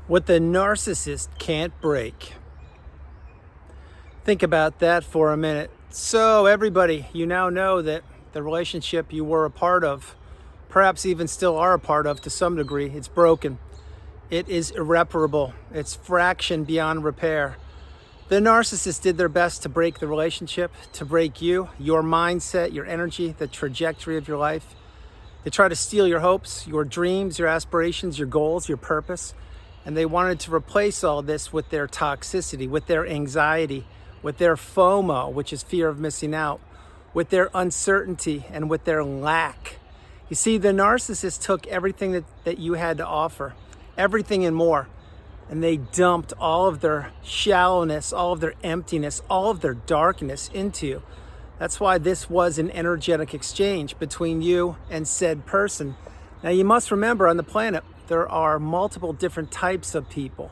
What the narcissist can't break. Think about that for a minute. So everybody, you now know that the relationship you were a part of, perhaps even still are a part of to some degree, it's broken. It is irreparable. It's fraction beyond repair. The narcissist did their best to break the relationship, to break you, your mindset, your energy, the trajectory of your life. They try to steal your hopes, your dreams, your aspirations, your goals, your purpose. And they wanted to replace all this with their toxicity, with their anxiety, with their FOMO, which is fear of missing out, with their uncertainty, and with their lack. You see, the narcissist took everything that you had to offer, everything and more, and they dumped all of their shallowness, all of their emptiness, all of their darkness into you. That's why this was an energetic exchange between you and said person. Now, you must remember, on the planet, there are multiple different types of people.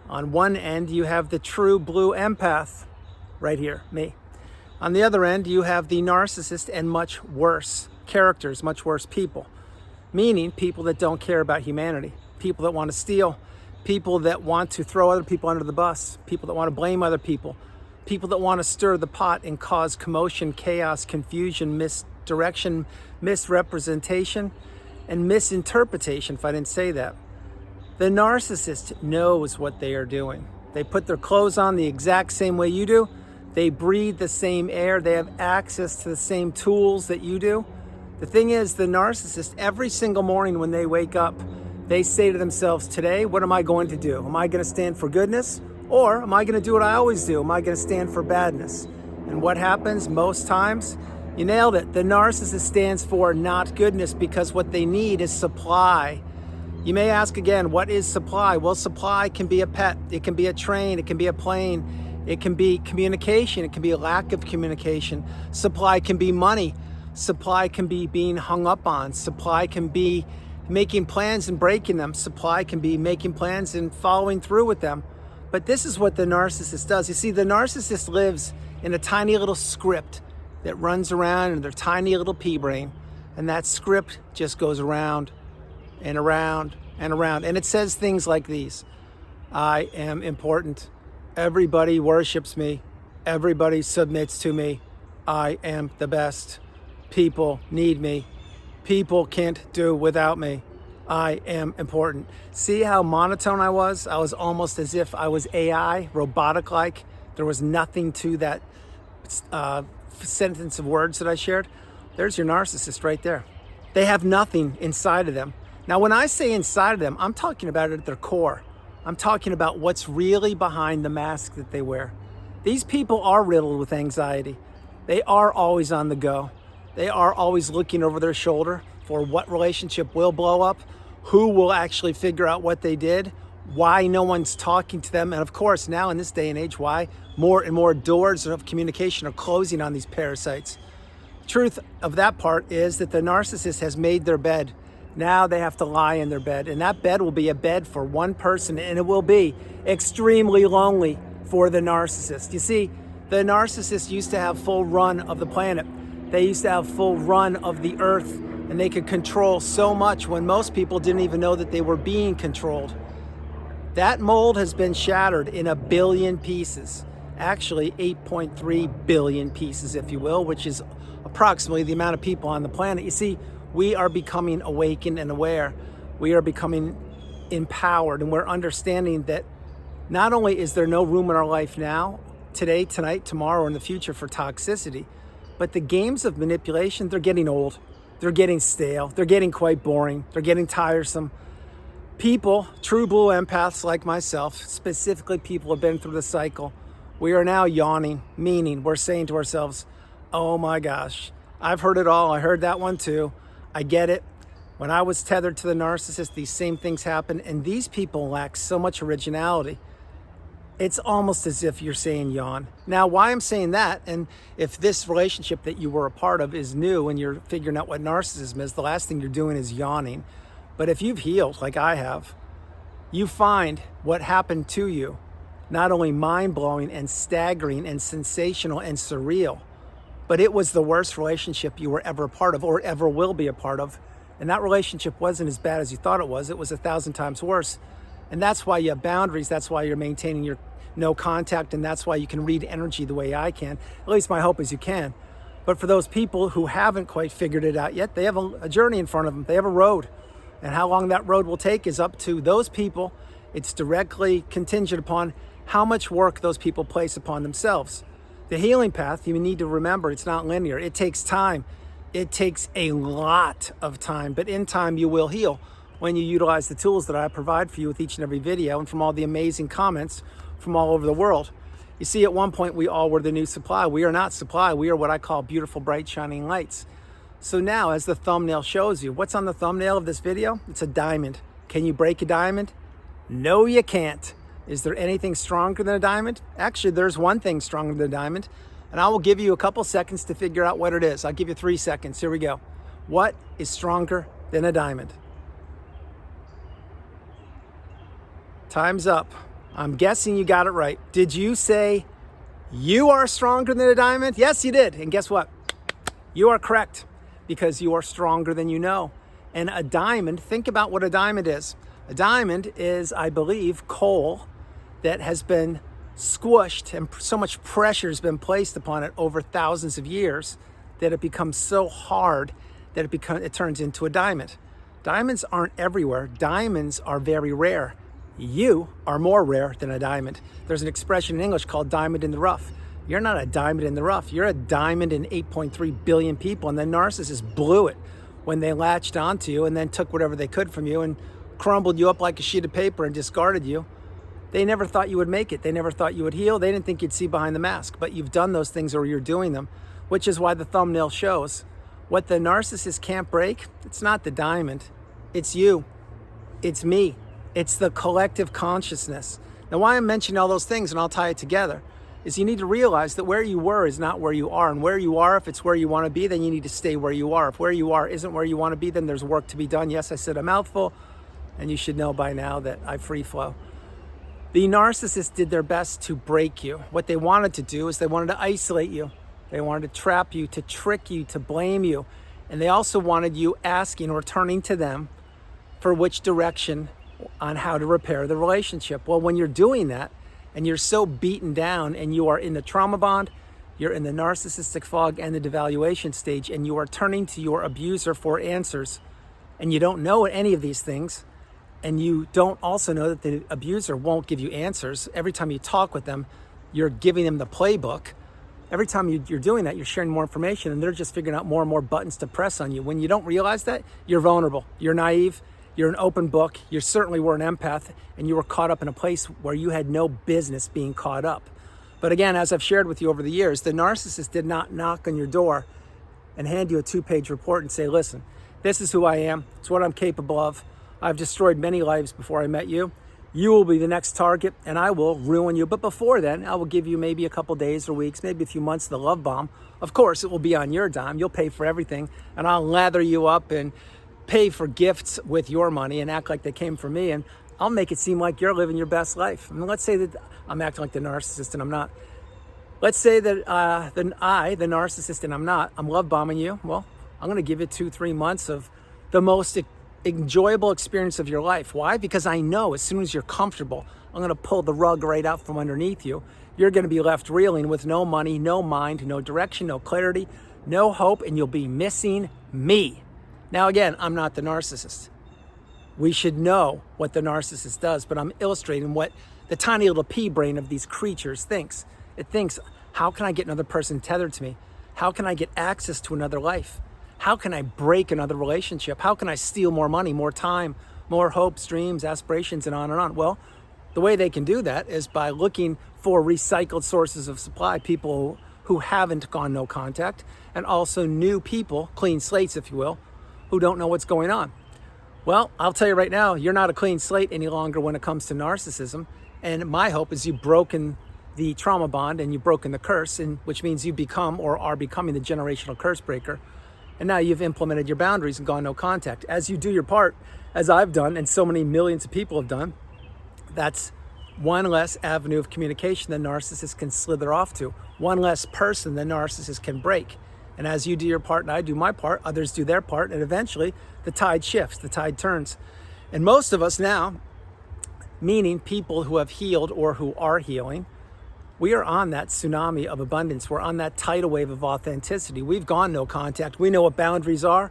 On one end, you have the true blue empath, right here, me. On the other end, you have the narcissist and much worse characters, much worse people. Meaning people that don't care about humanity, people that want to steal, people that want to throw other people under the bus, people that want to blame other people, people that want to stir the pot and cause commotion, chaos, confusion, misdirection, misrepresentation, and misinterpretation, if I didn't say that. The narcissist knows what they are doing. They put their clothes on the exact same way you do. They breathe the same air. They have access to the same tools that you do. The thing is, the narcissist, every single morning when they wake up, they say to themselves, today, what am I going to do? Am I going to stand for goodness? Or am I going to do what I always do? Am I going to stand for badness? And what happens most times? You nailed it. The narcissist stands for not goodness, because what they need is supply. You may ask again, what is supply? Well, supply can be a pet. It can be a train. It can be a plane. It can be communication. It can be a lack of communication. Supply can be money. Supply can be being hung up on. Supply can be making plans and breaking them. Supply can be making plans and following through with them. But this is what the narcissist does. You see, the narcissist lives in a tiny little script that runs around in their tiny little pea brain, and that script just goes around and around and around, and it says things like these: I am important, everybody worships me, everybody submits to me, I am the best, people need me, people can't do without me, I am important. See how monotone I was? I was almost as if I was AI, robotic-like. There was nothing to that sentence of words that I shared. There's your narcissist right there. They have nothing inside of them. Now, when I say inside of them, I'm talking about it at their core. I'm talking about what's really behind the mask that they wear. These people are riddled with anxiety. They are always on the go. They are always looking over their shoulder for what relationship will blow up, who will actually figure out what they did, why no one's talking to them, and of course, now in this day and age, why more and more doors of communication are closing on these parasites. Truth of that part is that the narcissist has made their bed. Now they have to lie in their bed, and that bed will be a bed for one person, and it will be extremely lonely for the narcissist. You see, the narcissist used to have full run of the planet. They used to have full run of the earth, and they could control so much when most people didn't even know that they were being controlled. That mold has been shattered in 1 billion pieces. Actually, 8.3 billion pieces, if you will, which is approximately the amount of people on the planet. You see, we are becoming awakened and aware. We are becoming empowered, and we're understanding that not only is there no room in our life now, today, tonight, tomorrow, or in the future for toxicity, but the games of manipulation, they're getting old. They're getting stale. They're getting quite boring. They're getting tiresome. People, true blue empaths like myself, specifically people who have been through the cycle, we are now yawning, meaning we're saying to ourselves, oh my gosh, I've heard it all. I heard that one too. I get it. When I was tethered to the narcissist, these same things happened, and these people lack so much originality. It's almost as if you're saying yawn. Now, why I'm saying that, and if this relationship that you were a part of is new and you're figuring out what narcissism is, the last thing you're doing is yawning. But if you've healed, like I have, you find what happened to you not only mind-blowing and staggering and sensational and surreal, but it was the worst relationship you were ever a part of or ever will be a part of. And that relationship wasn't as bad as you thought it was. It was 1,000 times worse. And that's why you have boundaries. That's why you're maintaining your no contact. And that's why you can read energy the way I can. At least my hope is you can. But for those people who haven't quite figured it out yet, they have a journey in front of them. They have a road. And how long that road will take is up to those people. It's directly contingent upon how much work those people place upon themselves. The healing path, you need to remember, it's not linear. It takes time. It takes a lot of time. But in time, you will heal when you utilize the tools that I provide for you with each and every video and from all the amazing comments from all over the world. You see, at one point, we all were the new supply. We are not supply. We are what I call beautiful, bright, shining lights. So now, as the thumbnail shows you, what's on the thumbnail of this video? It's a diamond. Can you break a diamond? No, you can't. Is there anything stronger than a diamond? Actually, there's one thing stronger than a diamond, and I will give you a couple seconds to figure out what it is. I'll give you 3 seconds. Here we go. What is stronger than a diamond? Time's up. I'm guessing you got it right. Did you say you are stronger than a diamond? Yes, you did. And guess what? You are correct, because you are stronger than you know. And a diamond, think about what a diamond is. A diamond is, I believe, coal that has been squished and so much pressure has been placed upon it over thousands of years that it becomes so hard that it turns into a diamond. Diamonds aren't everywhere. Diamonds are very rare. You are more rare than a diamond. There's an expression in English called diamond in the rough. You're not a diamond in the rough. You're a diamond in 8.3 billion people. And the narcissist blew it when they latched onto you and then took whatever they could from you and crumbled you up like a sheet of paper and discarded you. They never thought you would make it. They never thought you would heal. They didn't think you'd see behind the mask. But you've done those things, or you're doing them, which is why the thumbnail shows. What the narcissist can't break, it's not the diamond. It's you. It's me. It's the collective consciousness. Now, why I'm mentioning all those things, and I'll tie it together, is you need to realize that where you were is not where you are. And where you are, if it's where you want to be, then you need to stay where you are. If where you are isn't where you want to be, then there's work to be done. Yes, I said a mouthful, and you should know by now that I free flow. The narcissist did their best to break you. What they wanted to do is they wanted to isolate you. They wanted to trap you, to trick you, to blame you. And they also wanted you asking or turning to them for which direction on how to repair the relationship. Well, when you're doing that and you're so beaten down and you are in the trauma bond, you're in the narcissistic fog and the devaluation stage, and you are turning to your abuser for answers, and you don't know any of these things, and you don't also know that the abuser won't give you answers. Every time you talk with them, you're giving them the playbook. Every time you're doing that, you're sharing more information, and they're just figuring out more and more buttons to press on you. When you don't realize that, you're vulnerable, you're naive, you're an open book, you certainly were an empath, and you were caught up in a place where you had no business being caught up. But again, as I've shared with you over the years, the narcissist did not knock on your door and hand you a 2-page report and say, listen, this is who I am, it's what I'm capable of. I've destroyed many lives before I met you. You will be the next target, and I will ruin you. But before then, I will give you maybe a couple days or weeks, maybe a few months of the love bomb. Of course, it will be on your dime. You'll pay for everything, and I'll lather you up and pay for gifts with your money and act like they came from me, and I'll make it seem like you're living your best life. I mean, let's say that I'm acting like the narcissist and I'm not. Let's say that the narcissist, and I'm not, I'm love bombing you. Well, I'm going to give you 2-3 months of the most enjoyable experience of your life. Why? Because I know as soon as you're comfortable, I'm going to pull the rug right out from underneath you. You're going to be left reeling with no money, no mind, no direction, no clarity, no hope, and you'll be missing me. Now, again, I'm not the narcissist. We should know what the narcissist does, but I'm illustrating what the tiny little pea brain of these creatures thinks. It thinks, how can I get another person tethered to me? How can I get access to another life? How can I break another relationship? How can I steal more money, more time, more hopes, dreams, aspirations, and on and on? Well, the way they can do that is by looking for recycled sources of supply, people who haven't gone no contact, and also new people, clean slates, if you will, who don't know what's going on. Well, I'll tell you right now, you're not a clean slate any longer when it comes to narcissism. And my hope is you've broken the trauma bond and you've broken the curse, and which means you become or are becoming the generational curse breaker. And now you've implemented your boundaries and gone no contact. As you do your part, as I've done and so many millions of people have done, that's one less avenue of communication the narcissist can slither off to, one less person the narcissist can break. And as you do your part and I do my part, others do their part, and eventually the tide shifts, the tide turns. And most of us now, meaning people who have healed or who are healing. We are on that tsunami of abundance. We're on that tidal wave of authenticity. We've gone no contact. We know what boundaries are.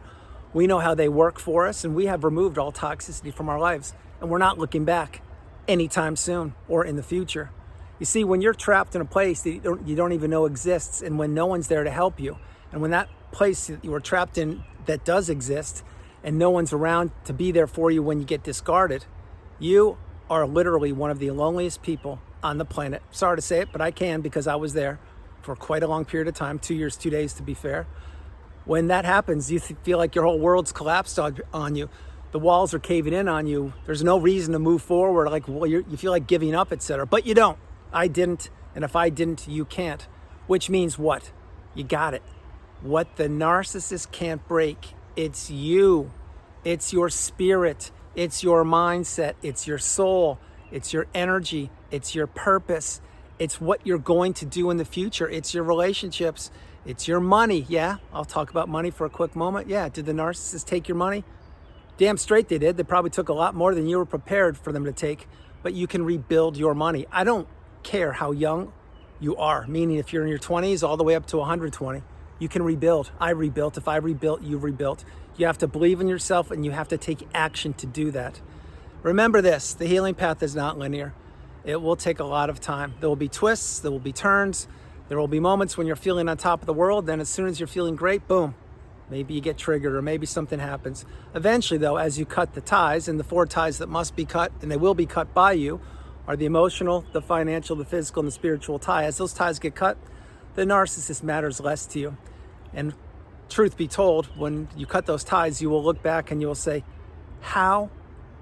We know how they work for us, and we have removed all toxicity from our lives. And we're not looking back anytime soon or in the future. You see, when you're trapped in a place that you don't even know exists, and when no one's there to help you, and when that place that you were trapped in that does exist, and no one's around to be there for you when you get discarded, you are literally one of the loneliest people on the planet. Sorry to say it, but I can, because I was there for quite a long period of time, 2 years, 2 days to be fair. When that happens, you feel like your whole world's collapsed on you. The walls are caving in on you. There's no reason to move forward. You feel like giving up, etc. But you don't. I didn't. And if I didn't, you can't. Which means what? You got it. What the narcissist can't break, it's you. It's your spirit. It's your mindset. It's your soul. It's your energy. It's your purpose. It's what you're going to do in the future. It's your relationships. It's your money. Yeah, I'll talk about money for a quick moment. Yeah, did the narcissist take your money? Damn straight they did. They probably took a lot more than you were prepared for them to take, but you can rebuild your money. I don't care how young you are, meaning if you're in your 20s all the way up to 120, you can rebuild. I rebuilt. If I rebuilt, you rebuilt. You have to believe in yourself, and you have to take action to do that. Remember this, the healing path is not linear. It will take a lot of time. There will be twists, there will be turns, there will be moments when you're feeling on top of the world, then as soon as you're feeling great, boom, maybe you get triggered or maybe something happens. Eventually though, as you cut the ties, and the 4 ties that must be cut, and they will be cut by you, are the emotional, the financial, the physical, and the spiritual tie. As those ties get cut, the narcissist matters less to you. And truth be told, when you cut those ties, you will look back and you will say, how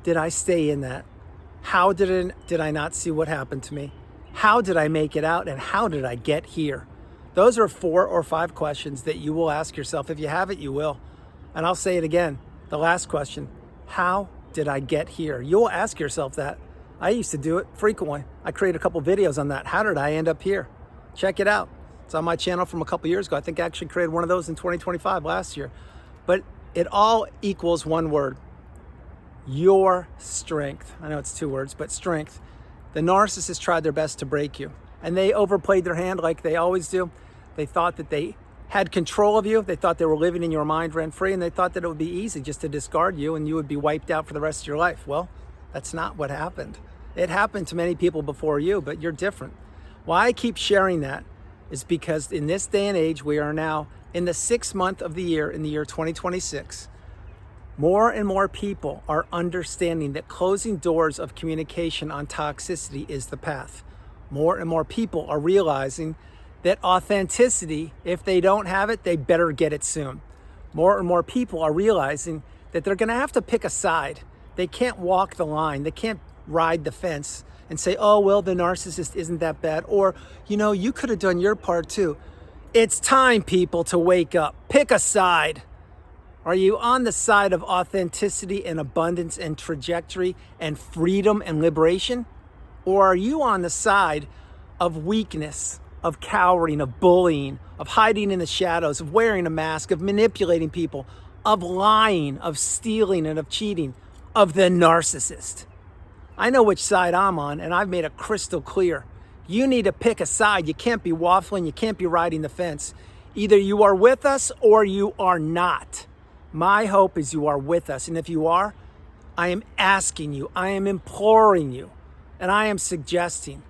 did I stay in that? How did I not see what happened to me? How did I make it out? And how did I get here? Those are 4 or 5 questions that you will ask yourself. If you have it, you will. And I'll say it again. The last question, how did I get here? You will ask yourself that. I used to do it frequently. I created a couple videos on that. How did I end up here? Check it out. It's on my channel from a couple years ago. I think I actually created one of those in 2025 last year. But it all equals one word. Your strength. I know it's 2 words, but strength. The narcissist tried their best to break you, and they overplayed their hand like they always do. They thought that they had control of you. They thought they were living in your mind rent-free, and they thought that it would be easy just to discard you and you would be wiped out for the rest of your life. Well, that's not what happened. It happened to many people before you, but you're different. Why I keep sharing that is because in this day and age, we are now in the 6th month of the year, in the year 2026. More and more people are understanding that closing doors of communication on toxicity is the path. More and more people are realizing that authenticity, if they don't have it, they better get it soon. More and more people are realizing that they're going to have to pick a side. They can't walk the line. They can't ride the fence and say, oh, well, the narcissist isn't that bad. Or, you could have done your part too. It's time, people, to wake up. Pick a side. Are you on the side of authenticity and abundance and trajectory and freedom and liberation? Or are you on the side of weakness, of cowering, of bullying, of hiding in the shadows, of wearing a mask, of manipulating people, of lying, of stealing, and of cheating, of the narcissist? I know which side I'm on, and I've made it crystal clear. You need to pick a side. You can't be waffling. You can't be riding the fence. Either you are with us or you are not. My hope is you are with us. And if you are, I am asking you, I am imploring you, and I am suggesting,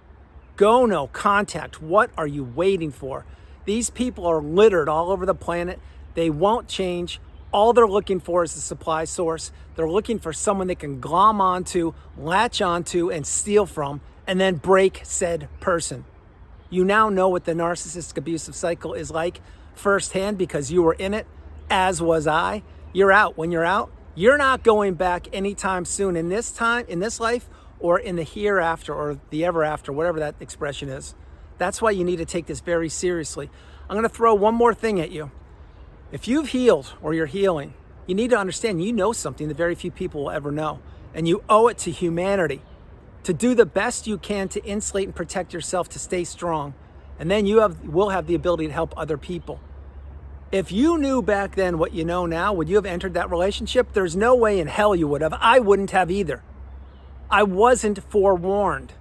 go no contact. What are you waiting for? These people are littered all over the planet. They won't change. All they're looking for is a supply source. They're looking for someone they can glom onto, latch onto, and steal from, and then break said person. You now know what the narcissistic abusive cycle is like firsthand because you were in it, as was I. You're out. When you're out, you're not going back anytime soon in this life, or in the hereafter, or the ever after, whatever that expression is. That's why you need to take this very seriously. I'm going to throw one more thing at you. If you've healed or you're healing, you need to understand you know something that very few people will ever know. And you owe it to humanity to do the best you can to insulate and protect yourself, to stay strong. And then you will have the ability to help other people. If you knew back then what you know now, would you have entered that relationship? There's no way in hell you would have. I wouldn't have either. I wasn't forewarned.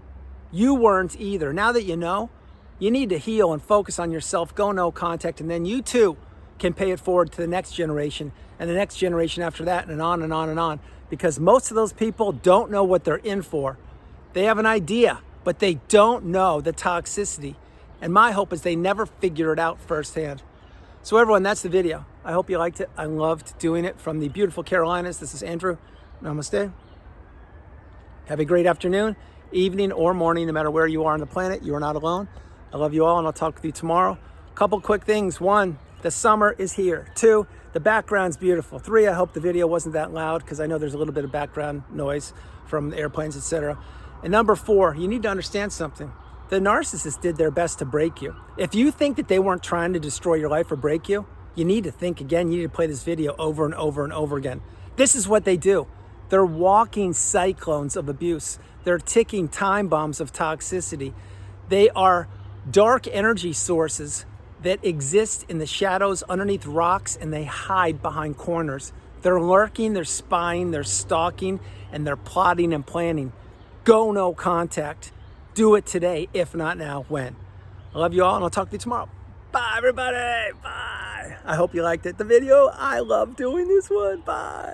You weren't either. Now that you know, you need to heal and focus on yourself, go no contact, and then you too can pay it forward to the next generation and the next generation after that, and on and on and on. Because most of those people don't know what they're in for. They have an idea, but they don't know the toxicity. And my hope is they never figure it out firsthand. So everyone, that's the video. I hope you liked it. I loved doing it from the beautiful Carolinas. This is Andrew. Namaste. Have a great afternoon, evening, or morning, no matter where you are on the planet. You are not alone. I love you all, and I'll talk with you tomorrow. A couple quick things. 1, the summer is here. 2, the background's beautiful. 3, I hope the video wasn't that loud, because I know there's a little bit of background noise from the airplanes, etc. And number 4, you need to understand something. The narcissist did their best to break you. If you think that they weren't trying to destroy your life or break you, you need to think again. You need to play this video over and over and over again. This is what they do. They're walking cyclones of abuse. They're ticking time bombs of toxicity. They are dark energy sources that exist in the shadows underneath rocks, and they hide behind corners. They're lurking, they're spying, they're stalking, and they're plotting and planning. Go no contact. Do it today. If not now, when? I love you all, and I'll talk to you tomorrow. Bye, everybody. Bye. I hope you liked it. The video, I love doing this one. Bye.